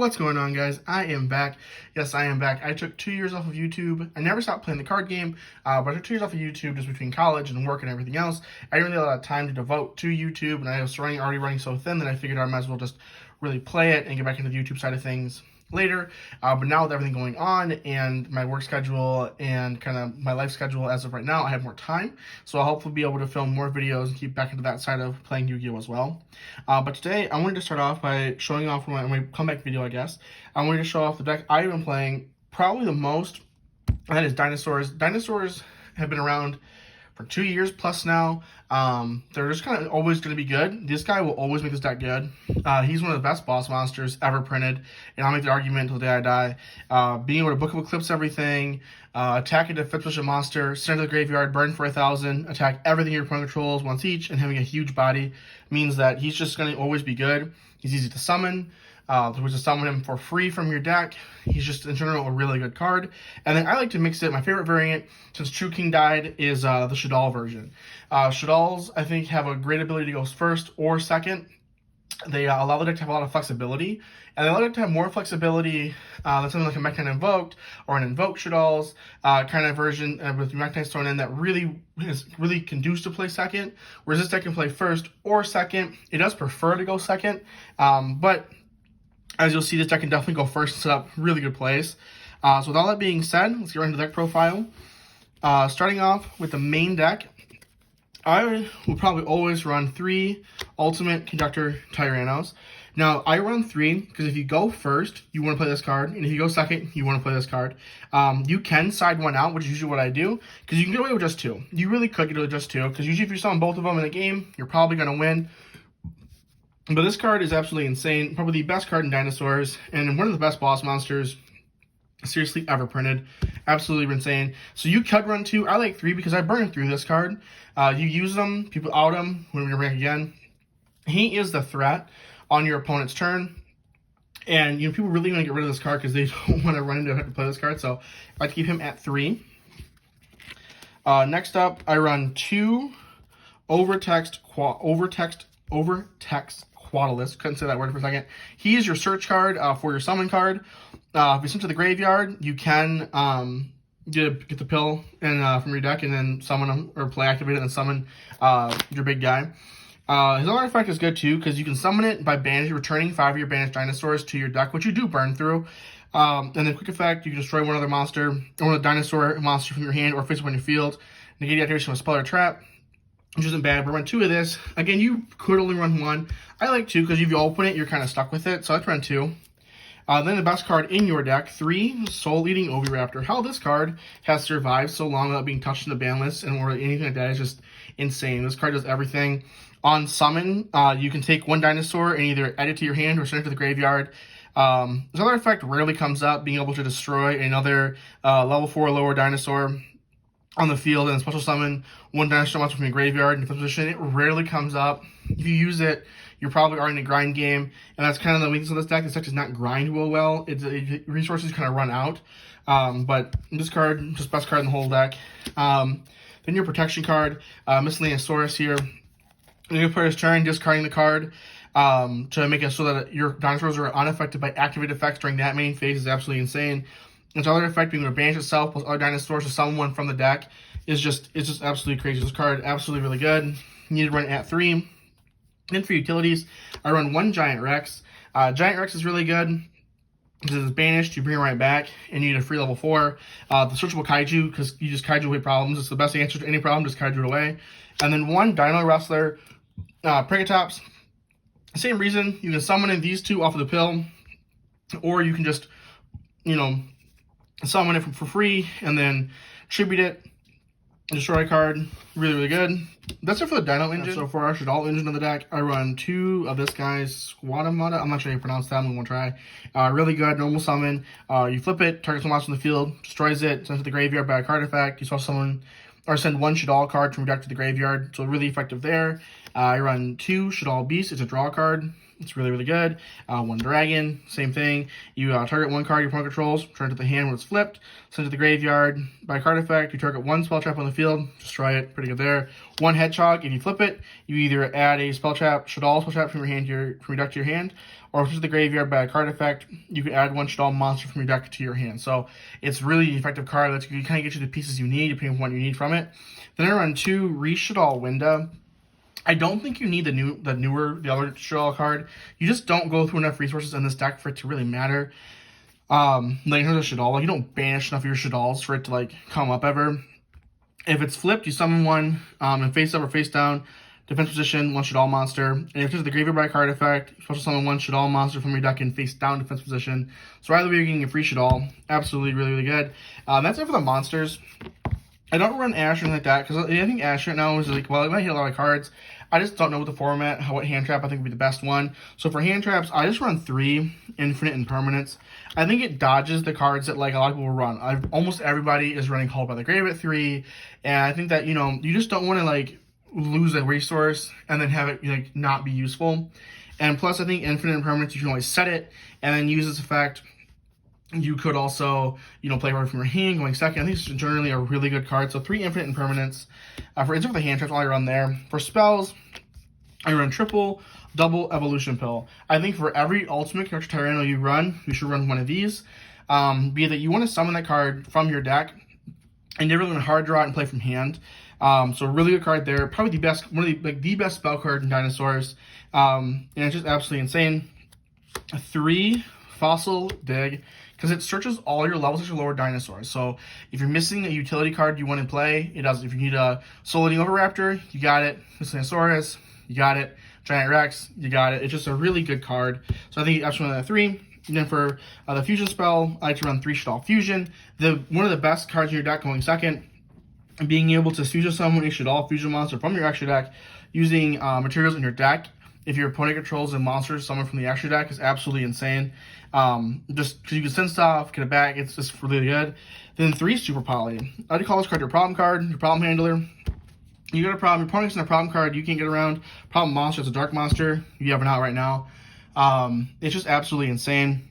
What's going on, guys? I am back. Yes, I am back. I took 2 years off of YouTube. I never stopped playing the card game, but I took 2 years off of YouTube just between college and work and everything else. I didn't really have a lot of time to devote to YouTube, and I was already running so thin that I figured I might as well just really play it and get back into the YouTube side of things later. But now with everything going on and my work schedule and kind of my life schedule as of right now, I have more time. So I'll hopefully be able to film more videos and keep back into that side of playing Yu-Gi-Oh! As well. But today I wanted to start off by showing off my comeback video, I guess. I wanted to show off the deck I've been playing probably the most, and that is Dinosaurs. Dinosaurs have been around for 2 years plus now. They're just kind of always going to be good. This guy will always make this deck good. He's one of the best boss monsters ever printed, and I'll make the argument until the day I die. Being able to Book of Eclipse everything, attack a 5th position monster, send it to the graveyard, burn for 1,000, attack everything your opponent controls once each, and having a huge body means that he's just going to always be good. He's easy to summon. Which is summon him for free from your deck. He's just, in general, a really good card. And then I like to mix it. My favorite variant, since True King died, is the Shaddoll version. Shaddolls, I think, have a great ability to go first or second. They allow the deck to have a lot of flexibility. And they allow the deck to have more flexibility than something like a Mech Knight Invoked or an Invoked Shaddolls kind of version with Mech Knights thrown in that really can do to play second. Whereas this deck can play first or second. It does prefer to go second, but as you'll see, this deck can definitely go first and set up really good plays. So with all that being said, let's get right into the deck profile. Starting off with the main deck, I will probably always run 3 Ultimate Conductor Tyrannos. Now, I run 3 because if you go first, you want to play this card, and if you go second, you want to play this card. You can side one out, which is usually what I do, because you can get away with just 2. You really could get away with just 2, because usually if you summon both of them in a game, you're probably going to win. But this card is absolutely insane. Probably the best card in Dinosaurs, and one of the best boss monsters, seriously, ever printed. Absolutely insane. So you could run 2. I like 3 because I burn through this card. You use them, people out him when we're going to rank again. He is the threat on your opponent's turn. And people really want to get rid of this card because they don't want to run into have to play this card. So I like to keep him at 3. Next up, I run 2 Overtext Quaddalus. Couldn't say that word for a second. He is your search card for your summon card. If you send to the graveyard, you can get the pill and from your deck and then summon him or play activate it and summon your big guy. His other effect is good too because you can summon it by returning 5 of your banished dinosaurs to your deck, which you do burn through. And then quick effect, you can destroy one other monster or one dinosaur monster from your hand or face up on your field. Negate the activation of a spell or trap, which isn't bad, but run 2 of this. Again, you could only run 1. I like 2 because if you open it, you're kind of stuck with it, so I'd run 2. Then the best card in your deck, 3 Soul Eating Oviraptor. How this card has survived so long without being touched in the ban list and or anything like that is just insane. This card does everything. On summon, you can take 1 dinosaur and either add it to your hand or send it to the graveyard. This other effect rarely comes up, being able to destroy another level 4 or lower dinosaur on the field and special summon 1 dinosaur monster from your graveyard in the 5th position. It rarely comes up. If you use it, you probably are in a grind game, and that's kind of the weakness of this deck. This deck does not grind real well. Resources kind of run out, but this card, just best card in the whole deck. Then your protection card, Miscellaneousaurus here. When you put his turn, discarding the card to make it so that your dinosaurs are unaffected by activated effects during that main phase is absolutely insane. Its other effect being to banish itself plus other dinosaurs to summon one from the deck it's just absolutely crazy. This card absolutely really good. You need to run it at 3. Then for utilities, I run 1 Giant Rex. Giant Rex is really good because it's banished, you bring it right back, and you need a free level 4. The searchable Kaiju, because you just Kaiju away problems. It's the best answer to any problem, just Kaiju it away. And then 1 Dino Wrestler, Prigatops. Same reason, you can summon in these 2 off of the pill, or you can just, summon it for free, and then tribute it, destroy a card, really, really good. That's it for the Dino engine. So for our Shaddoll engine of the deck, I run 2 of this guy's Squadamata. I'm not sure how you pronounce that, I'm going to try. Really good, normal summon. You flip it, targets one monster in the field, destroys it, sends it to the graveyard by a card effect. You saw someone, or send 1 Shaddoll card from your deck to the graveyard, so really effective there. I run 2 Shaddoll Beast. It's a draw card. It's really, really good. One dragon, same thing. You target one card your opponent controls, turn it to the hand when it's flipped, send it to the graveyard. By card effect, you target one spell trap on the field, destroy it. Pretty good there. One hedgehog, if you flip it, you either add a spell trap, Shaddoll spell trap from your deck to your hand, or if it's the graveyard by a card effect, you can add one Shaddoll monster from your deck to your hand. So it's really an effective card that can kind of get you the pieces you need, depending on what you need from it. Then I run 2 Shaddoll Winda. I don't think you need the other Shaddoll card. You just don't go through enough resources in this deck for it to really matter. Like in terms of Shaddoll, like you don't banish enough of your Shaddolls for it to like come up ever. If it's flipped, you summon one and face up or face down, defense position, one Shaddoll monster. And if it's the graveyard by card effect, you special summon one Shaddoll monster from your deck in face down defense position. So either way, you're getting a free Shaddoll. Absolutely, really, really good. That's it for the monsters. I don't run Ash or anything like that, because I think Ash right now is like, well, it might hit a lot of cards. I just don't know what the format, what hand trap I think would be the best one. So for hand traps, I just run 3 Infinite Impermanence. I think it dodges the cards that like a lot of people will run. Almost everybody is running Called by the Grave at 3, and I think that, you know, you just don't want to like lose a resource and then have it like not be useful. And plus, I think Infinite Impermanence, you can always set it and then use its effect. You could also, you know, play right from your hand going second. I think it's generally a really good card. So 3 Infinite Impermanence. For instance, the hand traps, all I run there. For spells, I run triple, double Evolution Pill. I think for every ultimate character Tyranno you run, you should run one of these. Be it that you want to summon that card from your deck, and you're really going to hard draw it and play from hand. So really good card there. Probably the best, one of the best spell card in Dinosaurs. And it's just absolutely insane. 3 Fossil Dig, because it searches all your levels of your lower dinosaurs. So if you're missing a utility card you want to play, it does. If you need a Solar Raptor, you got it. Miscellaneous, you got it. Giant Rex, you got it. It's just a really good card. So I think that's one of the 3. And then for the fusion spell, I like to run 3 Shaddoll Fusion. One of the best cards in your deck going second, and being able to fusion summon a Shaddoll Fusion monster from your extra deck using materials in your deck. If your opponent controls a monster summoned from the extra deck, is absolutely insane. Just because you can send stuff, get it back, it's just really good. Then 3 Super Poly. I like to call this card your problem card, your problem handler. You got a problem, your opponent's in a problem card you can't get around. Problem monster, it's a dark monster. You have it out right now. It's just absolutely insane.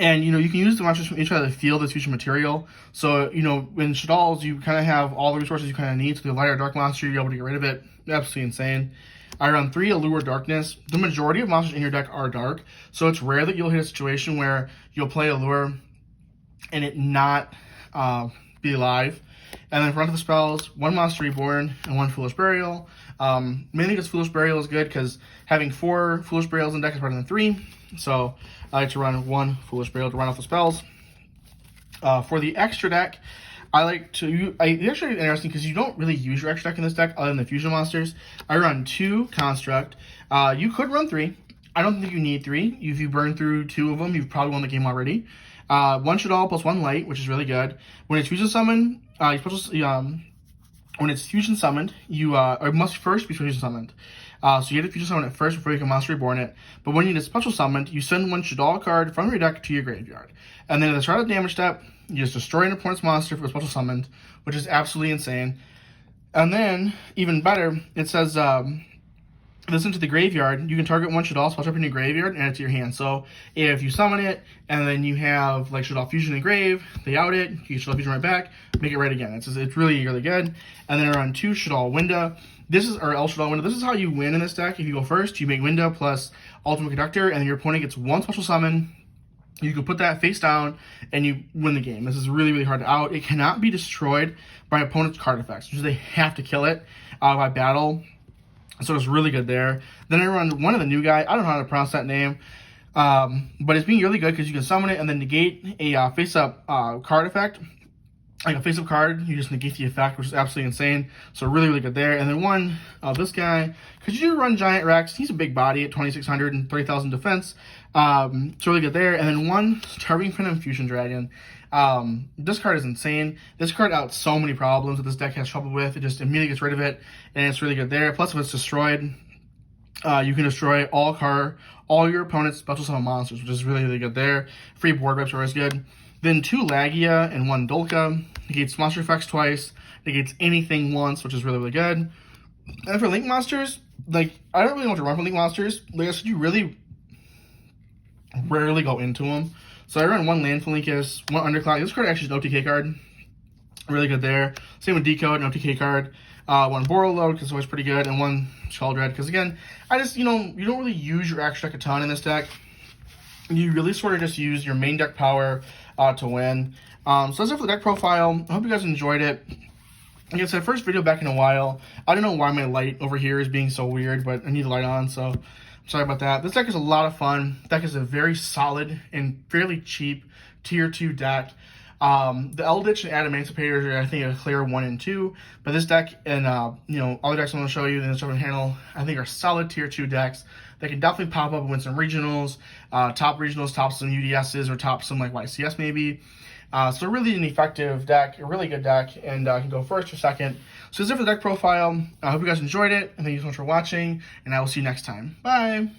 And, you know, you can use the monsters from each of the field as future material. So, you know, in Shaddolls, you kind of have all the resources you kind of need. So the lighter dark monster, you're able to get rid of it. Absolutely insane. I run 3 Allure Darkness. The majority of monsters in your deck are dark. So it's rare that you'll hit a situation where you'll play Allure and it not be alive. And then for run of the spells, 1 Monster Reborn and 1 Foolish Burial. Mainly because Foolish Burial is good because having 4 Foolish Burials in deck is better than 3. So I like to run 1 Foolish Burial to run off the spells. For the extra deck, I like to... It's actually interesting because you don't really use your extra deck in this deck other than the fusion monsters. I run 2 Construct. You could run 3. I don't think you need 3. If you burn through 2 of them, you've probably won the game already. 1 Shaddoll plus 1 Light, which is really good. When it's fusion summoned, when it's fusion summoned, it must first be fusion summoned. So you have to fusion summon it first before you can Monster Reborn it. But when you get special summoned, you send 1 Shaddoll card from your deck to your graveyard. And then at the start of the damage step, you just destroy an opponent's monster for a special summoned, which is absolutely insane. And then, even better, it says, listen to the graveyard, you can target 1 Shaddoll, spell trap in your graveyard, and add it to your hand. So if you summon it, and then you have like Shaddoll Fusion in grave, they out it, you get Shaddoll Fusion right back, make it right again. It's really, really good. And then I run 2 Shaddoll Winda. This is our El Shaddoll Winda. This is how you win in this deck. If you go first, you make Winda plus Ultimate Conductor, and then your opponent gets 1 special summon. You can put that face down, and you win the game. This is really, really hard to out. It cannot be destroyed by opponent's card effects, which is they have to kill it by battle. So it's really good there. Then I run 1 of the new guy. I don't know how to pronounce that name. But it's being really good because you can summon it and then negate a face-up card effect. Like a face-up card, you just negate the effect, which is absolutely insane. So really, really good there. And then 1 of this guy, because you do run Giant Rex. He's a big body at 2,600 and 30,000 defense. It's really good there. And then 1 Starving Phantom Fusion Dragon. This card is insane. This card outs so many problems that this deck has trouble with. It just immediately gets rid of it, and it's really good there. Plus, if it's destroyed, you can destroy all your opponent's special summon monsters, which is really, really good there. Free board wipes are always good. Then 2 Lagia and 1 Dolka. Negates monster effects twice. Negates anything once, which is really, really good. And for Link monsters, like, I don't really know what to run for Link monsters. Like I said, you really rarely go into them. So I run one Landflinkus, one Underclock. This card actually is an OTK card. Really good there. Same with Decode, an OTK card. One Borreload, because it's always pretty good. And one Sheldred, because again, I just, you don't really use your extra deck a ton in this deck. You really sort of just use your main deck power to win. So that's it for the deck profile. I hope you guys enjoyed it. Like I said, first video back in a while. I don't know why my light over here is being so weird, but I need the light on, so I'm sorry about that. This deck is a lot of fun. This deck is a very solid and fairly cheap tier 2 deck. The Eldritch and Adamantipator are, I think, a clear 1 and 2, but this deck and, other decks I'm going to show you in this open handle, I think are solid tier 2 decks that can definitely pop up and win some regionals, top some UDSs, or top some, like, YCS maybe. So really an effective deck, a really good deck, and can go first or second. So that's it for the deck profile. I hope you guys enjoyed it, and thank you so much for watching, and I will see you next time. Bye!